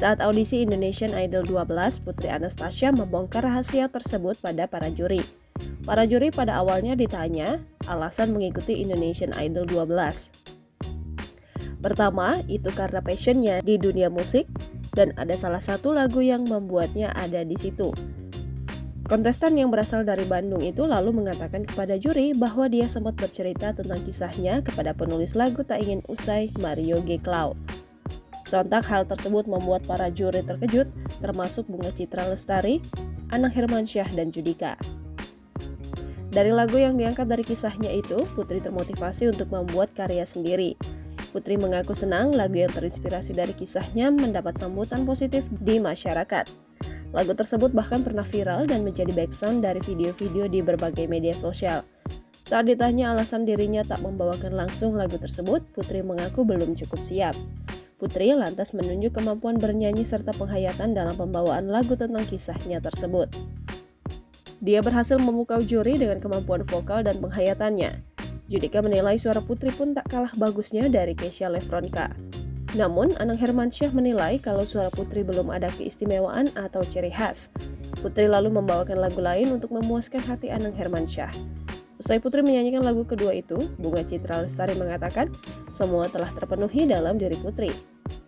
Saat audisi Indonesian Idol 12, Putri Anastasia membongkar rahasia tersebut pada para juri. Para juri pada awalnya ditanya alasan mengikuti Indonesian Idol 12. Pertama, itu karena passionnya di dunia musik dan ada salah satu lagu yang membuatnya ada di situ. Kontestan yang berasal dari Bandung itu lalu mengatakan kepada juri bahwa dia sempat bercerita tentang kisahnya kepada penulis lagu Tak Ingin Usai, Mario G. Cloud. Sontak hal tersebut membuat para juri terkejut, termasuk Bunga Citra Lestari, Anang Hermansyah, dan Judika. Dari lagu yang diangkat dari kisahnya itu, Putri termotivasi untuk membuat karya sendiri. Putri mengaku senang lagu yang terinspirasi dari kisahnya mendapat sambutan positif di masyarakat. Lagu tersebut bahkan pernah viral dan menjadi backsound dari video-video di berbagai media sosial. Saat ditanya alasan dirinya tak membawakan langsung lagu tersebut, Putri mengaku belum cukup siap. Putri lantas menunjuk kemampuan bernyanyi serta penghayatan dalam pembawaan lagu tentang kisahnya tersebut. Dia berhasil memukau juri dengan kemampuan vokal dan penghayatannya. Judika menilai suara Putri pun tak kalah bagusnya dari Kesha Lefronka. Namun, Anang Hermansyah menilai kalau suara Putri belum ada keistimewaan atau ciri khas. Putri lalu membawakan lagu lain untuk memuaskan hati Anang Hermansyah. Usai Putri menyanyikan lagu kedua itu, Bunga Citra Lestari mengatakan semua telah terpenuhi dalam diri Putri.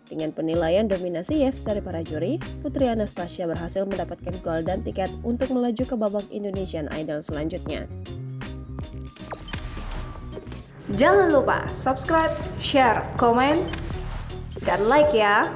Dengan penilaian dominasi yes dari para juri, Putri Anastasia berhasil mendapatkan golden ticket untuk melaju ke babak Indonesian Idol selanjutnya. Jangan lupa subscribe, share, komen, dan like ya!